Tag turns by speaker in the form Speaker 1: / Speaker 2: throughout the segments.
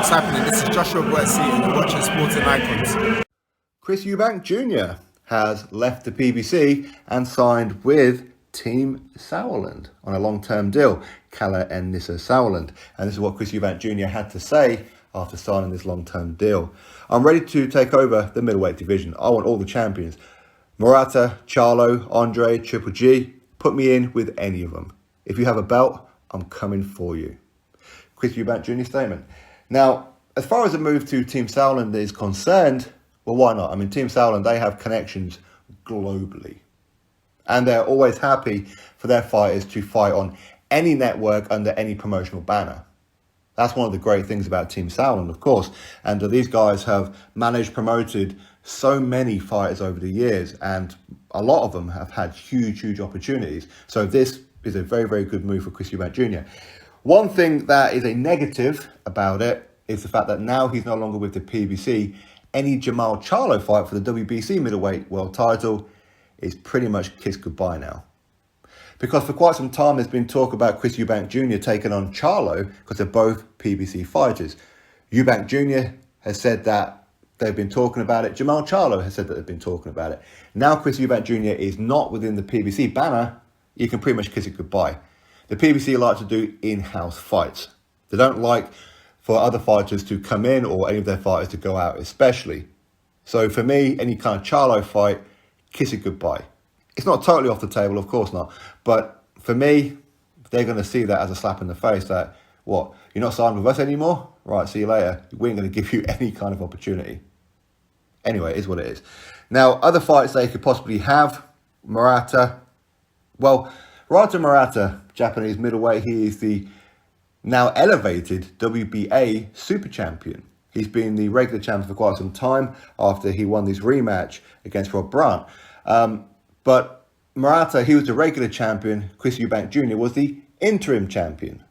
Speaker 1: What's happening? This is Joshua Boetsi and you're watching Sporting Icons.
Speaker 2: Chris Eubank Jr. has left the PBC and signed with Team Sauerland on a long-term deal, Kala and Nissa Sauerland. And this is what Chris Eubank Jr. had to say after signing this long-term deal. I'm ready to take over the middleweight division. I want all the champions. Murata, Charlo, Andre, Triple G, put me in with any of them. If you have a belt, I'm coming for you. Chris Eubank Jr. statement. Now, as far as the move to Team Sauerland is concerned, well, why not? I mean, Team Sauerland, they have connections globally. And they're always happy for their fighters to fight on any network under any promotional banner. That's one of the great things about Team Sauerland, of course. And these guys have managed, promoted so many fighters over the years. And a lot of them have had huge opportunities. So this is a very good move for Chris Eubank Jr. One thing that is a negative about it is the fact that now he's no longer with the PBC. Any Jamal Charlo fight for the WBC middleweight world title is pretty much kissed goodbye now. Because for quite some time there's been talk about Chris Eubank Jr. taking on Charlo because they're both PBC fighters. Eubank Jr. has said that they've been talking about it. Jamal Charlo has said that they've been talking about it. Now Chris Eubank Jr. is not within the PBC banner. You can pretty much kiss it goodbye. The PBC like to do in-house fights. They don't like for other fighters to come in or any of their fighters to go out especially. So for me, any kind of Charlo fight, kiss it goodbye. It's not totally off the table, of course not. But for me, they're going to see that as a slap in the face that, what, you're not signed with us anymore? Right, see you later. We ain't going to give you any kind of opportunity. Anyway, it is what it is. Now, other fights they could possibly have, Murata. Well, Murata, Japanese middleweight, he is the now elevated WBA super champion. He's been the regular champion for quite some time after he won this rematch against Rob Brandt. But Murata, he was the regular champion. Chris Eubank Jr. was the interim champion.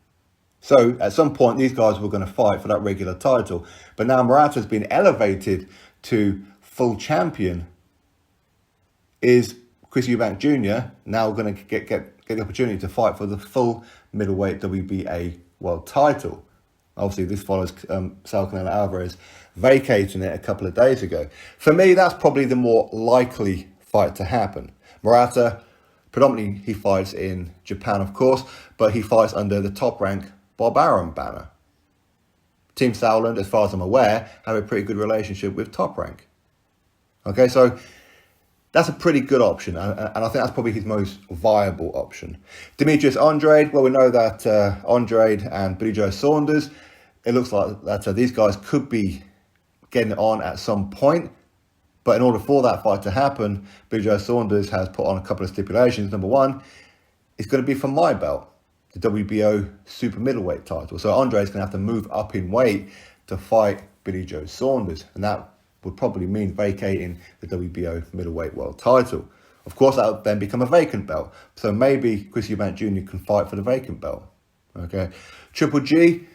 Speaker 2: So at some point, these guys were going to fight for that regular title. But now Murata's been elevated to full champion. Is Chris Eubank Jr. now going to get the opportunity to fight for the full middleweight WBA world title? Obviously, this follows Saul Canelo Alvarez vacating it a couple of days ago. For me, that's probably the more likely fight to happen. Murata, predominantly he fights in Japan, of course, but he fights under the top rank Bob Arum banner. Team Sauerland, as far as I'm aware, have a pretty good relationship with Top Rank. Okay, so that's a pretty good option, and I think that's probably his most viable option. Demetrius Andrade, well, we know that Andrade and Billy Joe Saunders, it looks like that these guys could be getting on at some point. But in order for that fight to happen, Billy Joe Saunders has put on a couple of stipulations. Number one, it's going to be for my belt, the WBO super middleweight title. So Andrade's going to have to move up in weight to fight Billy Joe Saunders, and that would probably mean vacating the WBO middleweight world title. Of course, that would then become a vacant belt. So maybe Chris Eubank Jr. can fight for the vacant belt. Okay. Triple G,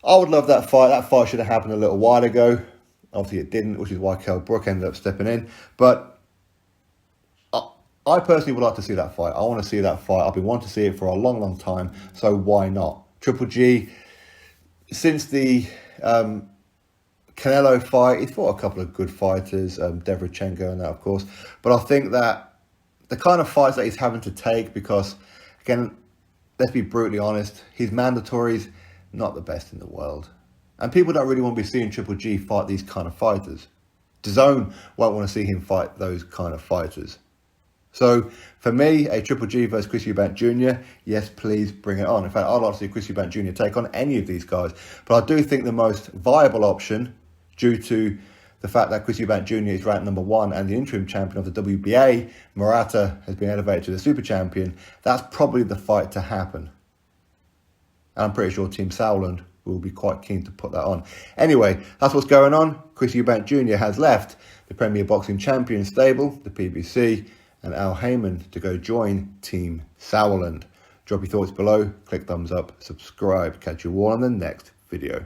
Speaker 2: I would love that fight. That fight should have happened a little while ago. Obviously it didn't, which is why Kell Brook ended up stepping in. But I personally would like to see that fight. I want to see that fight. I've been wanting to see it for a long time. So why not? Triple G, since the Canelo fight, he's fought a couple of good fighters, Devrichenko and that, of course. But I think that the kind of fights that he's having to take, because, again, let's be brutally honest, his mandatories, not the best in the world. And people don't really want to be seeing Triple G fight these kind of fighters. DAZN won't want to see him fight those kind of fighters. So, for me, a Triple G versus Chris Eubank Jr., yes, please bring it on. In fact, I'd like to see Chris Eubank Jr. take on any of these guys. But I do think the most viable option, due to the fact that Chris Eubank Jr. is ranked number one and the interim champion of the WBA, Murata has been elevated to the super champion, that's probably the fight to happen. And I'm pretty sure Team Sauerland will be quite keen to put that on. Anyway, that's what's going on. Chris Eubank Jr. has left the Premier Boxing Champion stable, the PBC, and Al Heyman to go join Team Sauerland. Drop your thoughts below, click thumbs up, subscribe. Catch you all on the next video.